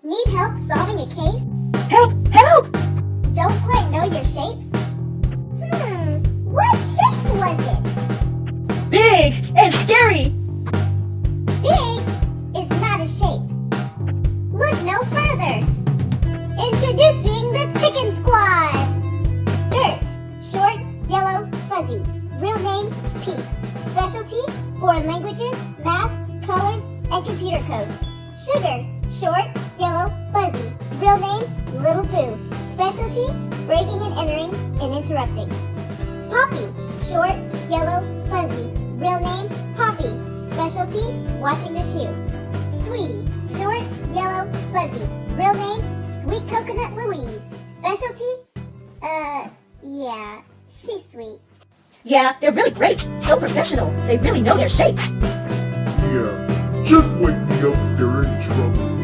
Need help solving a case? Help! Help! Don't quite know your shapes? What shape was it? Big and scary! Big is not a shape. Look no further. Introducing the Chicken Squad. Dirt, short, yellow, fuzzy. Real name, Pete. Specialty, foreign languages, math, colors, and computer codes. Sugar, short, yellow, fuzzy. Real name, Little Boo. Specialty, breaking and entering and interrupting. Poppy, short, yellow, fuzzy. Real name, Poppy. Specialty, watching the shoe. Sweetie, short, yellow, fuzzy. Real name, Sweet Coconut Louise. Specialty, yeah, she's sweet. Yeah, they're really great. So professional. They really know their shapes. Yeah, just wake me up if they're in trouble.